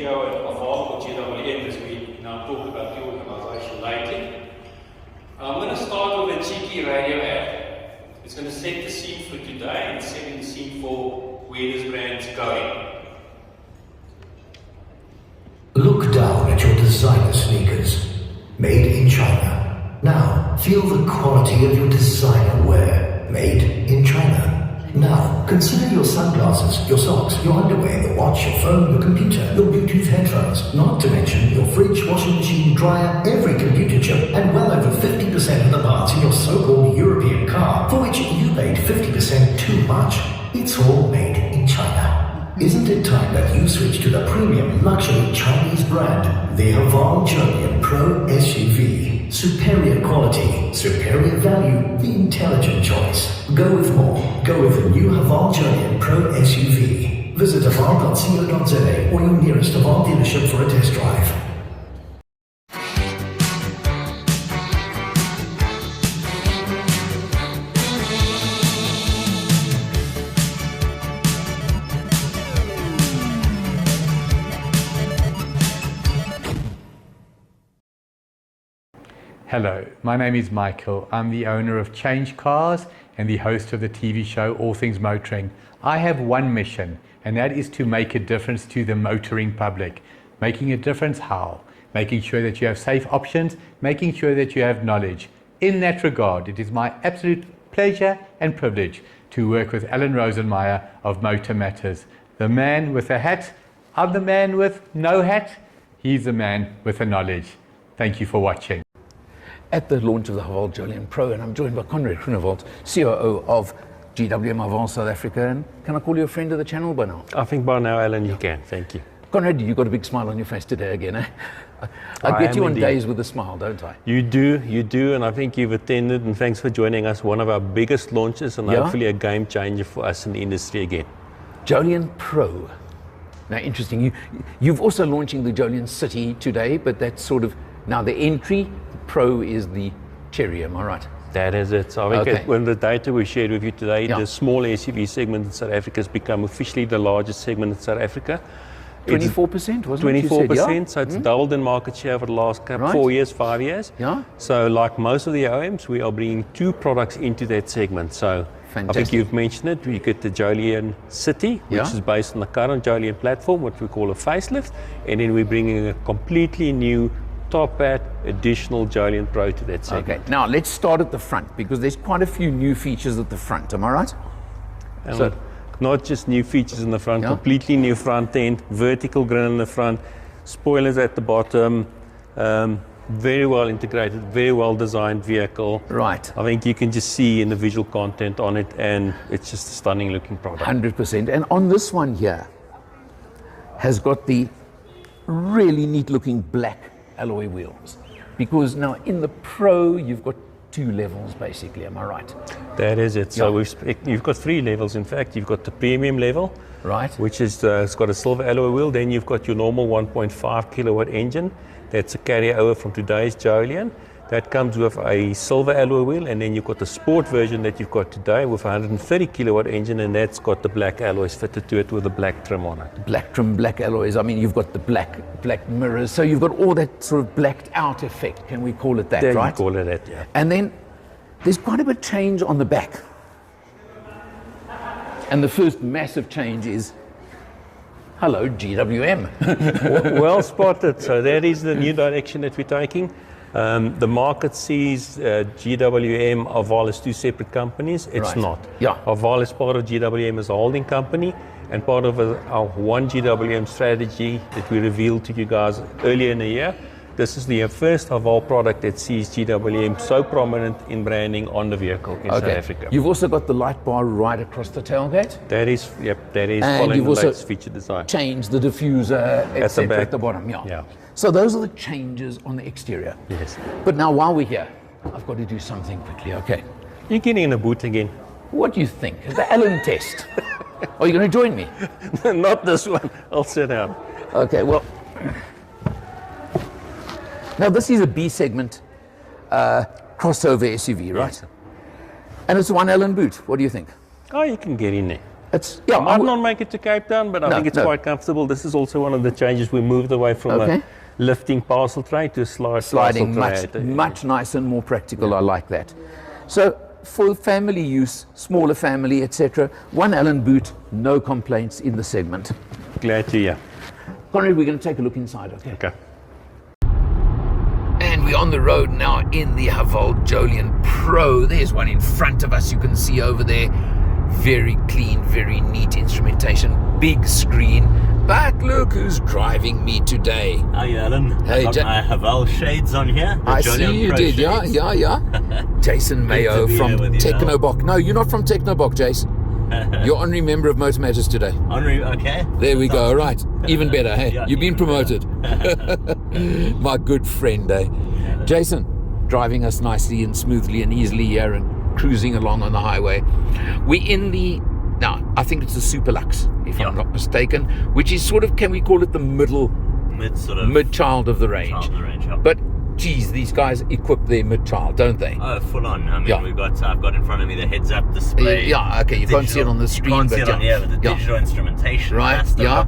CEO of Haval or GWM, as we now talk about the organization lately. I'm going to start with a cheeky radio ad. It's going to set the scene for today and set the scene for where this brand's going. Look down at your designer sneakers, made in China. Now, feel the quality of your designer wear, made in China. Now, consider your sunglasses, your socks, your underwear, your watch, your phone, your computer, your Bluetooth headphones, not to mention your fridge, washing machine, dryer, every computer chip, and well over 50% of the parts in your so-called European car, for which you paid 50% too much. It's all made in China. Isn't it time that you switch to the premium luxury Chinese brand, the Haval Jolion Pro SUV? Superior quality, superior value, the intelligent choice. Go with more. Go with the new Haval Jolion Pro SUV. Visit haval.co.za or your nearest Haval dealership for a test drive. Hello, my name is Michael. I'm the owner of CHANGECARS and the host of the TV show All Things Motoring. I have one mission, and that is to make a difference to the motoring public. Making a difference how? Making sure that you have safe options, making sure that you have knowledge. In that regard, it is my absolute pleasure and privilege to work with Alan Rosenmeyer of MotorMatters. The man with a hat, I'm the man with no hat, he's the man with the knowledge. Thank you for watching. At the launch of the Haval Jolion Pro, and I'm joined by Conrad Groenewald, COO of GWM Haval South Africa. And can I call you a friend of the channel by now? I think by now, Alan, you can. Thank you. Conrad, you've got a big smile on your face today again, eh? I get you on days with a smile, don't I? You do, and I think you've attended, and thanks for joining us, one of our biggest launches and hopefully a game changer for us in the industry again. Jolion Pro. Now, interesting. You've also launching the Jolion City today, but that's sort of now the entry. Pro is the cherry, am I right? That is it. So I think when the data we shared with you today, the small SUV segment in South Africa has become officially the largest segment in South Africa. 24%, wasn't it? 24%, so it's doubled in market share over the last 4 years, 5 years. Yeah. So like most of the OEMs, we are bringing 2 products into that segment. So fantastic. I think you've mentioned it. We get the Jolion City, which is based on the current Jolion platform, what we call a facelift. And then we're bringing a completely new top hat, additional Jolion Pro to that segment. Okay, now let's start at the front because there's quite a few new features at the front, am I right? And so, not just new features in the front, completely new front end, vertical grille in the front, spoilers at the bottom, very well integrated, very well designed vehicle. Right. I think you can just see in the visual content on it, and it's just a stunning looking product. 100%. And on this one here, has got the really neat looking black alloy wheels, because now in the Pro you've got 2 levels basically, am I right? That is it. So you've got 3 levels. In fact, you've got the premium level, right, which is it's got a silver alloy wheel. Then you've got your normal 1.5 kilowatt engine. That's a carryover from today's Jolion. That comes with a silver alloy wheel, and then you've got the sport version that you've got today with a 130 kilowatt engine, and that's got the black alloys fitted to it with a black trim on it. Black trim, black alloys. I mean, you've got the black mirrors, so you've got all that sort of blacked out effect. Can we call it that? There right? You call it that, yeah. And then there's quite a bit of change on the back. And the first massive change is, hello, GWM. Well spotted. So that is the new direction that we're taking. The market sees GWM, Haval as 2 separate companies. It's not. Yeah. Haval is part of GWM as a holding company and part of our One GWM strategy that we revealed to you guys earlier in the year. This is the first Haval product that sees GWM so prominent in branding on the vehicle in South Africa. You've also got the light bar right across the tailgate. That is, that is and following you've the also latest feature design. Changed the diffuser, etc. at the bottom. Yeah. So those are the changes on the exterior. Yes. But now while we're here, I've got to do something quickly. Okay. You're getting in a boot again. What do you think? The Allen test. Are you going to join me? Not this one. I'll sit down. Okay. Well. Now this is a B segment crossover SUV, right? Yes. And it's 1 Allen boot. What do you think? Oh, you can get in there. It's, yeah, Might not make it to Cape Town, but I think it's quite comfortable. This is also one of the changes. We moved away from a lifting parcel tray to a sliding much, much nicer and more practical. I like that. So for family use, smaller family, etc., one Allen boot, no complaints in the segment. Glad to hear. Conrad, we're going to take a look inside, okay? Okay. And we're on the road now in the Haval Jolion Pro. There's one in front of us, you can see over there. Very clean, very neat instrumentation, big screen. But look who's driving me today. Hi, Alan. Hey, I've got my Haval shades on here. I see you did, shades. yeah. Jason Mayo from Technobock. No, you're not from Technobock, Jace. You're honorary member of MotorMatters today. Honorary, okay. There we go, right. Even better, hey? Yeah, You've been promoted. My good friend, eh? Yeah, Jason, driving us nicely and smoothly and easily here and cruising along on the highway. We're in the, now, I think it's the Super Lux, if I'm not mistaken, which is sort of, can we call it the mid-child of the range? Child of the range, yeah. But geez, these guys equip their mid-child, don't they? Oh, full on. I mean, I've got in front of me the heads-up display. Yeah, okay, you can't see it on the screen. You can't see it on here, but the digital instrumentation. Right,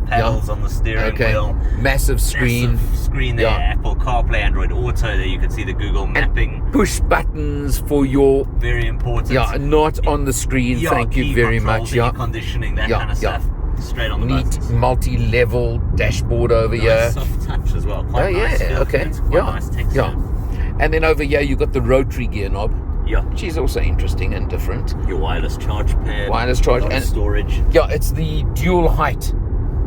pedals on the steering wheel. Massive screen. Massive screen there, Apple CarPlay, Android Auto, there you can see the Google mapping. And push buttons for your... Very important. Yeah, not on the screen, thank you very much. Yeah, conditioning, that kind of stuff. Straight on the buttons. Neat multi-level dashboard over here. Soft touch as well. Quite nice. Okay. Nice texture. And then over here you've got the rotary gear knob. Yeah. Which is also interesting and different. Your wireless charge pad. Wireless charge and storage. Yeah, it's the dual height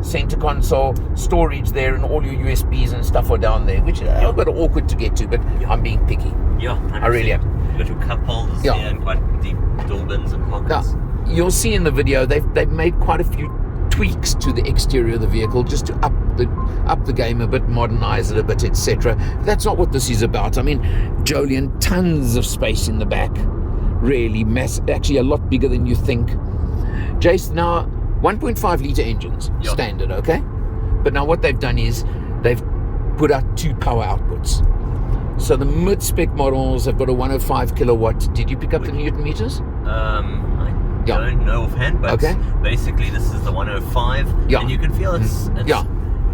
center console storage there, and all your USBs and stuff are down there, which is a bit awkward to get to, but I'm being picky. Yeah, 100%. I really am. You've got your cup holders there and quite deep door bins and pockets. Now, you'll see in the video they've made quite a few tweaks to the exterior of the vehicle just to up the game a bit, modernize it a bit, etc. That's not what this is about. I mean, Jolion, tons of space in the back, really massive, actually a lot bigger than you think. Jace, now 1.5 litre engines, standard, okay? But now what they've done is they've put out 2 power outputs. So the mid-spec models have got a 105 kilowatt. Did you pick up the Newton meters? I don't know offhand, but basically this is the 105, and you can feel it's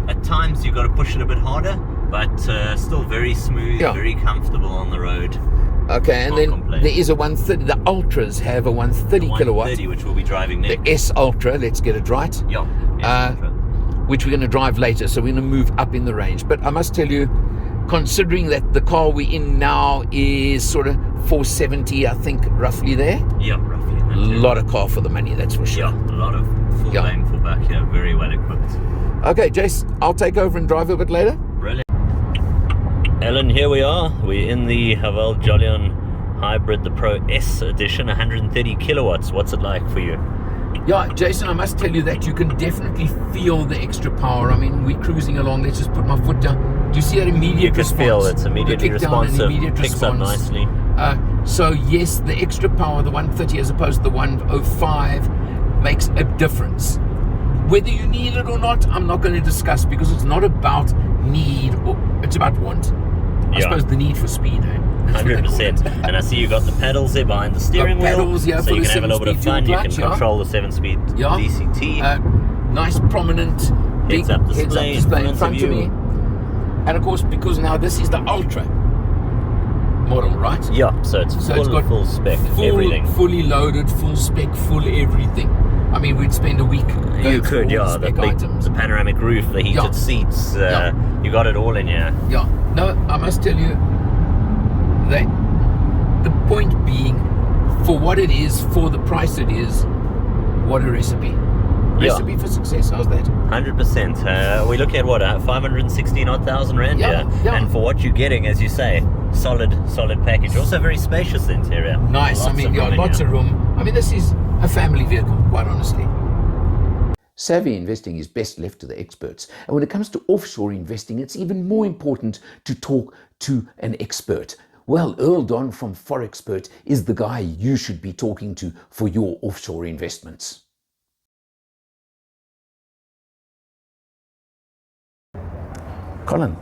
at times you've got to push it a bit harder, but still very smooth, very comfortable on the road. Okay, and then there is a 130. The Ultras have a 130 kilowatt, which we'll be driving next. The S Ultra, let's get it right. Which we're going to drive later, so we're going to move up in the range. But I must tell you, considering that the car we're in now is sort of 470, I think, roughly there. Yeah, roughly. A lot of car for the money, that's for sure. Yeah, a lot of full bang, full back here, very well equipped. Okay, Jace, I'll take over and drive a bit later. Brilliant. Alan, here we are. We're in the Haval Jolion Hybrid, the Pro S edition, 130 kilowatts. What's it like for you? Yeah, Jason, I must tell you that you can definitely feel the extra power. I mean, we're cruising along. Let's just put my foot down. Do you see that immediate response? You can feel it's immediately responsive. Picks up nicely. So yes, the extra power, the 130 as opposed to the 105, makes a difference. Whether you need it or not, I'm not going to discuss, because it's not about need, or it's about want. I suppose the need for speed. 100%. And I see you got the pedals there behind the steering wheel, pedals, so you can have a little bit of fun. You can control the 7-speed DCT. Nice prominent big heads-up display in front of me. And of course, because now this is the Ultra model, right? Yeah, so it's full spec, everything. Fully loaded, full spec, full everything. I mean, we'd spend a week going You could, through all the spec items. The panoramic roof, the heated seats, you got it all in here. Yeah, no, I must tell you that the point being, for what it is, for the price it is, what a recipe. Recipe for success, how's that? 100%. We're looking at what, 516,000 rand here. And for what you're getting, as you say, solid package. Also very spacious, the interior. Nice, lots of room. I mean, this is a family vehicle, quite honestly. Savvy investing is best left to the experts. And when it comes to offshore investing, it's even more important to talk to an expert. Well, Earl Don from Forexpert is the guy you should be talking to for your offshore investments. Colin,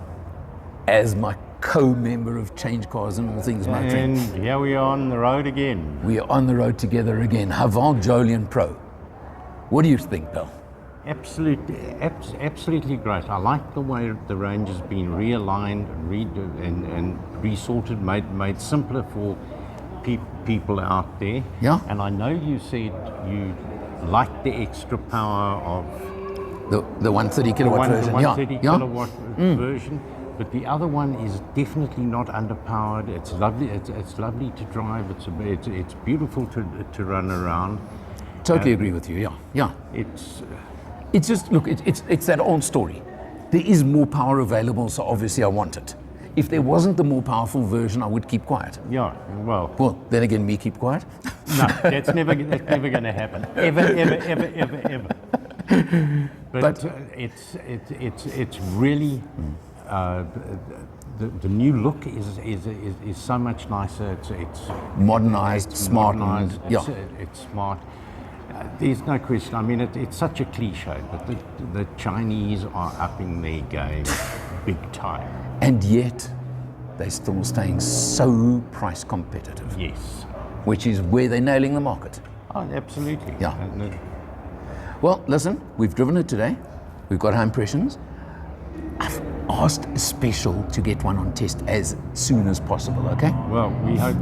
as my co-member of CHANGECARS and all things motoring. And here we are on the road again. We are on the road together again. Haval Jolion Pro. What do you think, Bill? Absolutely great. I like the way the range has been realigned and resorted, made simpler for people out there. Yeah. And I know you said you like the extra power of the 130 kilowatt version. The 130 kilowatt version. But the other one is definitely not underpowered. It's lovely. It's lovely to drive. It's beautiful to run around. Totally agree with you. Yeah. It's just, look, it's that old story. There is more power available, so obviously I want it. If there wasn't the more powerful version, I would keep quiet. Yeah, well, then again, me keep quiet? No, that's never going to happen. Ever. But it's really the new look is so much nicer. It's modernized, smart, modernized. and It's smart. There's no question. I mean, it's such a cliche, but the Chinese are upping their game big time. And yet, they're still staying so price competitive. Yes. Which is where they're nailing the market. Oh, absolutely. Yeah. Well, listen, we've driven it today. We've got our impressions. I've asked a special to get one on test as soon as possible, okay? Well, we hope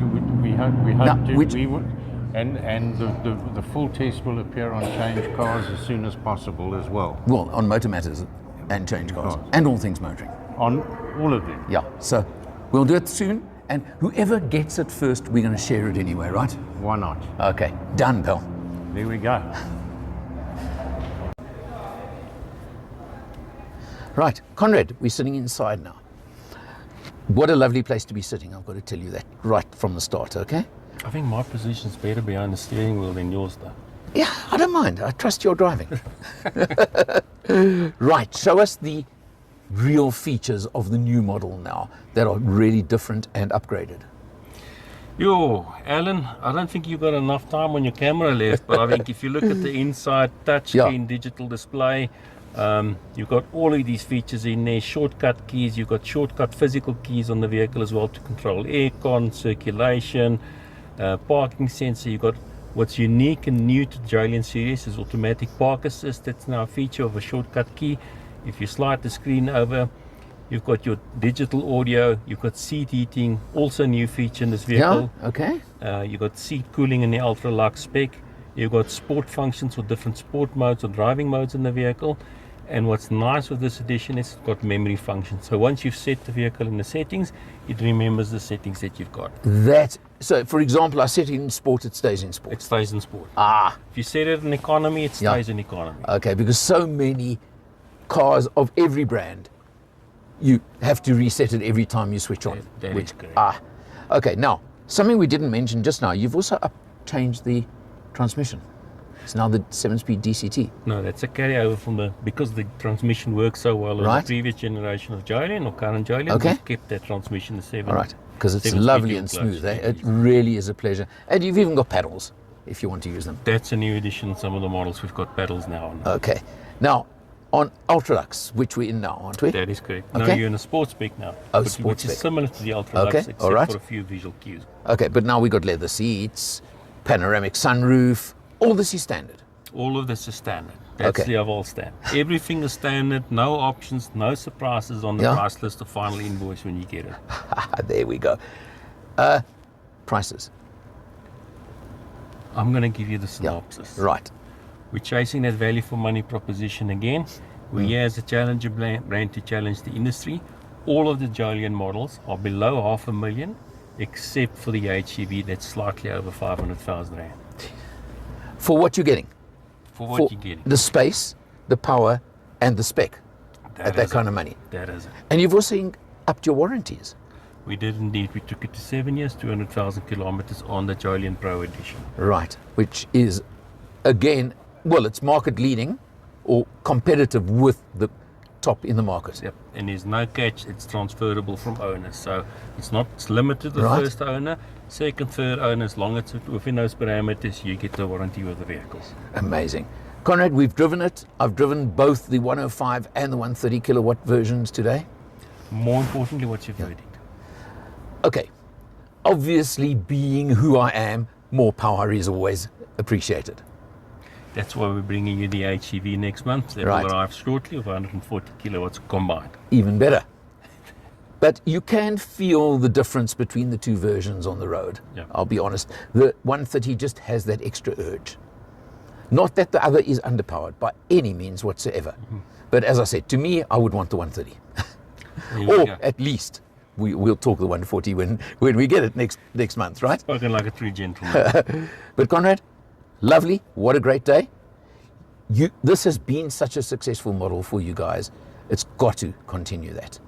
and the full test will appear on CHANGECARS as soon as possible as well. Well, on MotorMatters and CHANGECARS and all things motoring. On all of them. Yeah, so we'll do it soon, and whoever gets it first, we're going to share it anyway, right? Why not? Okay, done, Bill. There we go. Right, Conrad, we're sitting inside now. What a lovely place to be sitting, I've got to tell you that right from the start, okay? I think my position's better behind the steering wheel than yours, though. Yeah, I don't mind. I trust your driving. Right, show us the real features of the new model now that are really different and upgraded. Yo, Alan, I don't think you've got enough time on your camera left, but I think if you look at the inside touchscreen digital display, you've got all of these features in there, shortcut keys, you've got shortcut physical keys on the vehicle as well to control aircon, circulation, parking sensor. You've got what's unique and new to the Jolion series is automatic park assist. That's now a feature of a shortcut key. If you slide the screen over, you've got your digital audio, you've got seat heating, also a new feature in this vehicle. Yeah, okay. You've got seat cooling in the ultra lux spec. You've got sport functions or different sport modes or driving modes in the vehicle. And what's nice with this edition is it's got memory functions. So once you've set the vehicle in the settings, it remembers the settings that you've got. So for example, I set it in sport, it stays in sport. It stays in sport. If you set it in economy, it stays in economy. Okay, because so many cars of every brand, you have to reset it every time you switch on. That is correct. Okay, now, something we didn't mention just now, you've also changed the transmission. It's now the 7-speed DCT. No, that's a carryover because the transmission works so well on the previous generation of Jolion or current Jolion. We've kept that transmission the 7. All right, because it's lovely and smooth. It really is a pleasure. And you've even got paddles if you want to use them. That's a new addition. Some of the models we've got paddles now on. Okay. Now, on Ultralux, which we're in now, aren't we? That is correct. No, you're in a sports spec now. Which is similar to the Ultralux, except for a few visual cues. Okay, but now we've got leather seats, panoramic sunroof. All this is standard. All of this is standard. That's the Haval standard. Everything is standard, no options, no surprises on the price list or final invoice when you get it. There we go. Prices. I'm going to give you the synopsis. Right. We're chasing that value for money proposition again. We're here as a challenger brand to challenge the industry. All of the Jolion models are below $500,000, except for the HEV that's slightly over 500,000 Rand. For what you're getting? For what you're getting. The space, the power, and the spec at that kind of money. That is it. And you've also upped your warranties. We did indeed. We took it to 7 years, 200,000 kilometers on the Jolion Pro Edition. Right, which is, again, well, it's market leading or competitive with the top in the market. Yep, and there's no catch. It's transferable from owners. So it's limited to the first owner. Second, third owner, as long as it's within those parameters, you get the warranty with the vehicles. Amazing. Conrad, we've driven it. I've driven both the 105 and the 130 kilowatt versions today. More importantly, what's your verdict? Okay. Obviously, being who I am, more power is always appreciated. That's why we're bringing you the HEV next month. That will arrive shortly of 140 kilowatts combined. Even better. But you can feel the difference between the two versions on the road. Yeah. I'll be honest. The 130 just has that extra urge. Not that the other is underpowered by any means whatsoever. But as I said, to me, I would want the 130. Or at least we'll talk the 140 when we get it next month, right? Spoken like a true gentleman. But Conrad, lovely. What a great day. This has been such a successful model for you guys. It's got to continue that.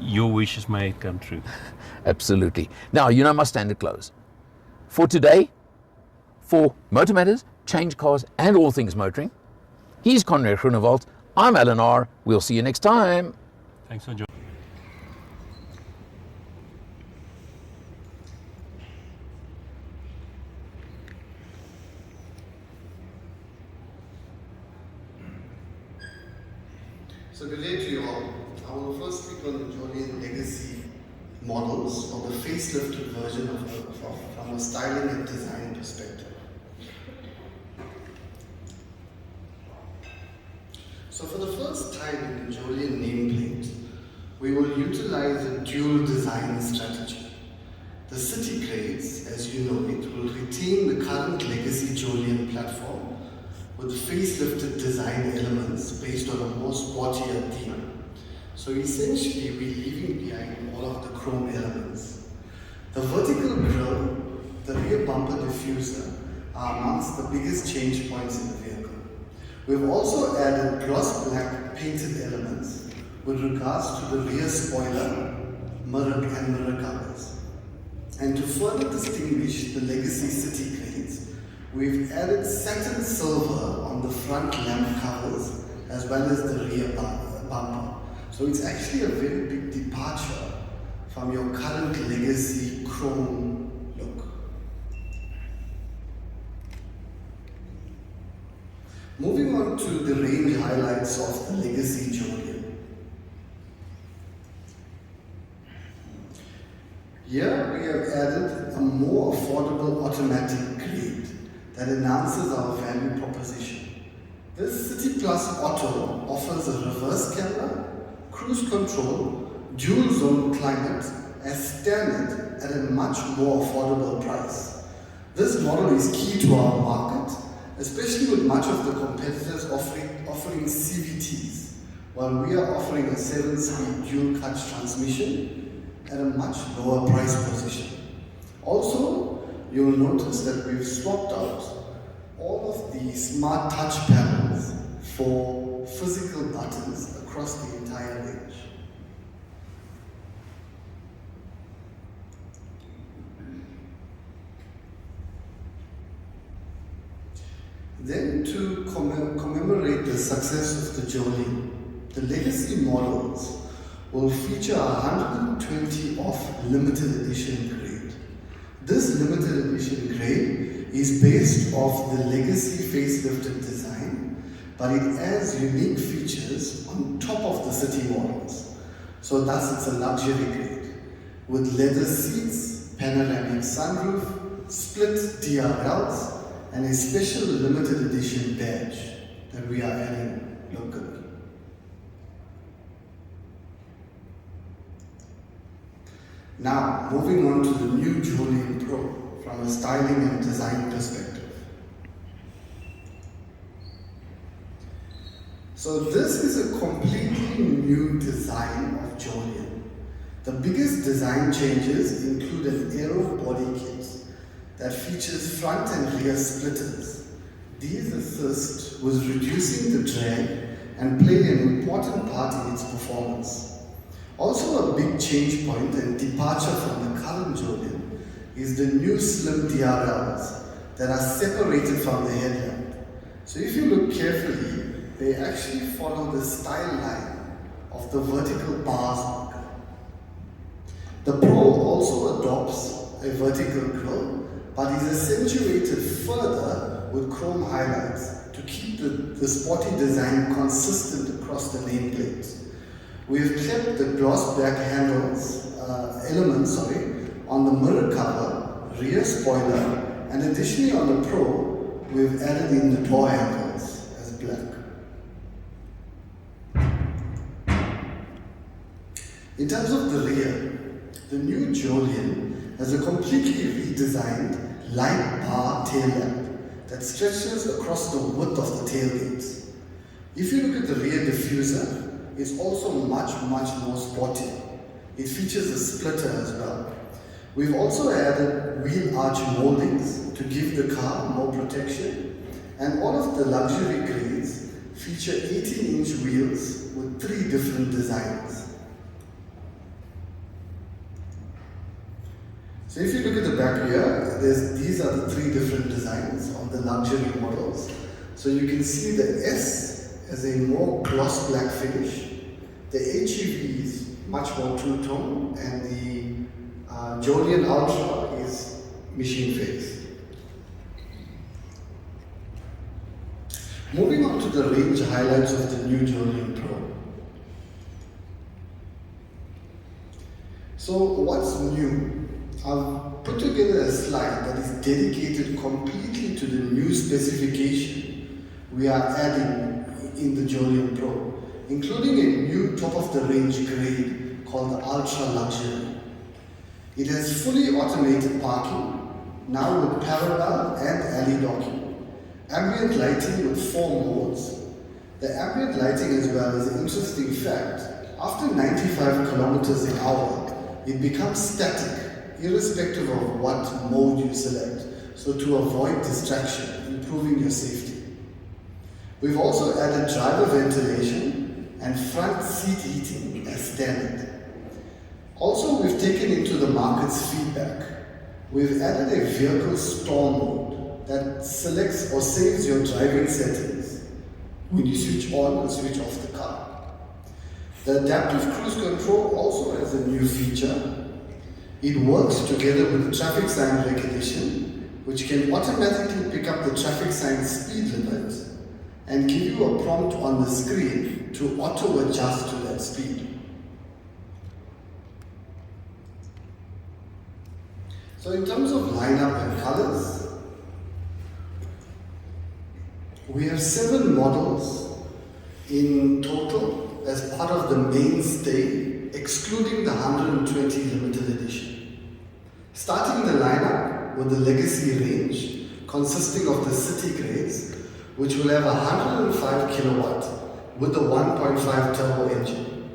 Your wishes may come true. Absolutely. Now, you know my standard close. For today, for MotorMatters, Change Cars, and all things motoring, he's Conrad Groenewald. I'm Alan R. We'll see you next time. Thanks for joining. So good day to you all. I will first speak on the Jolion legacy models or the facelifted version from a styling and design perspective. So for the first time in the Jolion nameplate, we will utilize a dual design strategy. The city grades, as you know it, will retain the current legacy Jolion platform with facelifted design elements based on a more sportier theme. So essentially, we're leaving behind all of the chrome elements. The vertical grille, the rear bumper diffuser are amongst the biggest change points in the vehicle. We've also added gloss black painted elements with regards to the rear spoiler, mirror covers. And to further distinguish the legacy city grades, we've added satin silver on the front lamp covers as well as the rear bumper. So it's actually a very big departure from your current legacy chrome look. Moving on to the range highlights of the legacy Jolion. Here we have added a more affordable automatic grade that enhances our value proposition. This City Plus Auto offers a reverse camera, cruise control, dual zone climate as standard at a much more affordable price. This model is key to our market, especially with much of the competitors offering CVTs, while we are offering a 7-speed dual clutch transmission at a much lower price position. Also, you'll notice that we've swapped out all of the smart touch panels for physical buttons across the entire range. Then to commemorate the success of the Jolion, the legacy models will feature 120 off limited edition grade. This limited edition grade is based off the legacy facelifted design, but it adds unique features on top of the city models. So thus it's a luxury grade with leather seats, panoramic sunroof, split DRLs, and a special limited edition badge that we are adding locally. Now, moving on to the new Jolion Pro from a styling and design perspective. So this is a completely new design of Jolion. The biggest design changes include an aero body kit that features front and rear splitters. These assist with reducing the drag and play an important part in its performance. Also a big change point and departure from the current Jolion is the new slim DRLs that are separated from the headlamp. So if you look carefully, they actually follow the style line of the vertical bars marker. The Pro also adopts a vertical grille, but is accentuated further with chrome highlights to keep the sporty design consistent across the nameplate. We have kept the gloss black elements on the mirror cover, rear spoiler, and additionally on the Pro, we've added in the door handles as black. In terms of the rear, the new Jolion has a completely redesigned light bar tail lamp that stretches across the width of the tailgate. If you look at the rear diffuser, it's also much more sporty. It features a splitter as well. We've also added wheel arch moldings to give the car more protection, and all of the luxury grades feature 18-inch wheels with 3 different designs. So if you look at the back here, these are the 3 different designs on the luxury models. So you can see the S has a more gloss black finish, the HEV is much more two-tone, and the Jolion Ultra is machine face. Moving on to the range highlights of the new Jolion Pro. So what's new? I've put together a slide that is dedicated completely to the new specification we are adding in the Jolion Pro, including a new top-of-the-range grade called the Ultra Luxury. It has fully automated parking, now with parallel and alley docking, ambient lighting with 4 modes. The ambient lighting as well is an interesting fact. After 95 kilometers an hour, it becomes static, irrespective of what mode you select, so to avoid distraction, improving your safety. We've also added driver ventilation and front seat heating as standard. Also, we've taken into the market's feedback. We've added a vehicle store mode that selects or saves your driving settings when you switch on or switch off the car. The adaptive cruise control also has a new feature. It works together with the traffic sign recognition, which can automatically pick up the traffic sign speed limit and give you a prompt on the screen to auto-adjust to that speed. So in terms of lineup and colors, we have 7 models in total as part of the mainstay, excluding the 120 limited edition. Starting the lineup with the Legacy range, consisting of the city grades, which will have 105 kilowatt with the 1.5 turbo engine.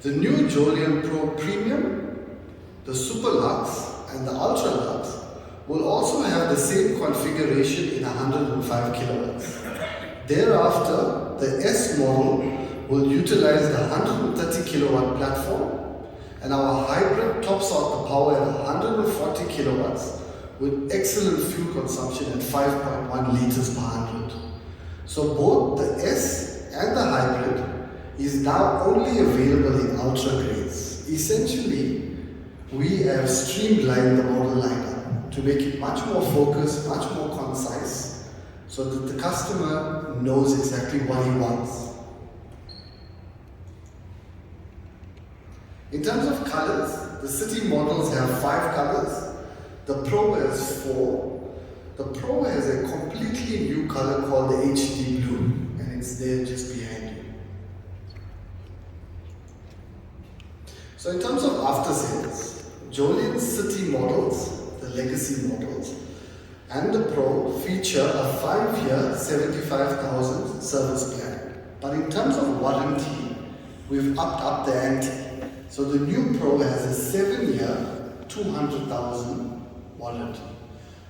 The new Jolion Pro Premium, the Super Lux, and the Ultra Lux will also have the same configuration in 105 kilowatts. Thereafter, the S model will utilize the 130 kilowatt platform, and our hybrid tops out the power at 140 kilowatts with excellent fuel consumption at 5.1 liters per 100. So both the S and the hybrid is now only available in Ultra grades. Essentially, we have streamlined the model lineup to make it much more focused, much more concise, so that the customer knows exactly what he wants. In terms of colors, the city models have 5 colors, the Pro has 4. The Pro has a completely new color called the HD Blue, and it's there just behind you. So in terms of after sales, Jolion City models, the Legacy models, and the Pro feature a 5-year 75,000 service plan. But in terms of warranty, we've upped up the ante. So the new Pro has a 7-year 200,000 warranty.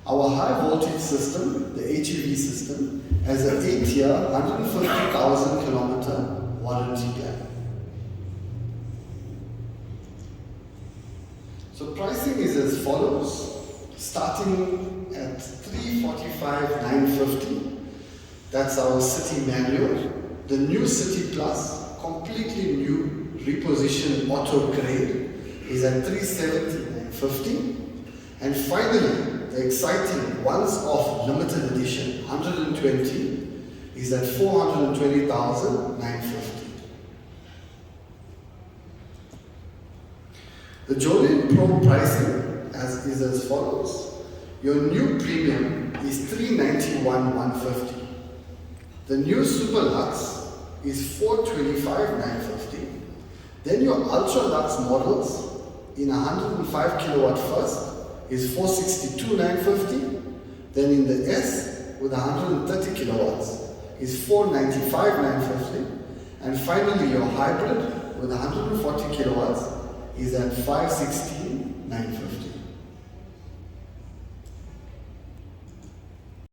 Our high voltage system, the HEV system, has an 8-year 150,000 kilometer warranty plan. So pricing is as follows, starting at 345,950. That's our City manual. The new City Plus, completely new, repositioned auto grade, is at 370,950. And finally, the exciting once-off limited edition 120 is at 420,950. The Jolion Pro pricing is as follows. Your new premium is 391 150. The new Super Lux is 425 950. Then your Ultra Lux models in 105 kilowatt first is 462 950. Then in the S with 130 kilowatts is 495 950. And finally your hybrid with 140 kilowatts is at 516 950.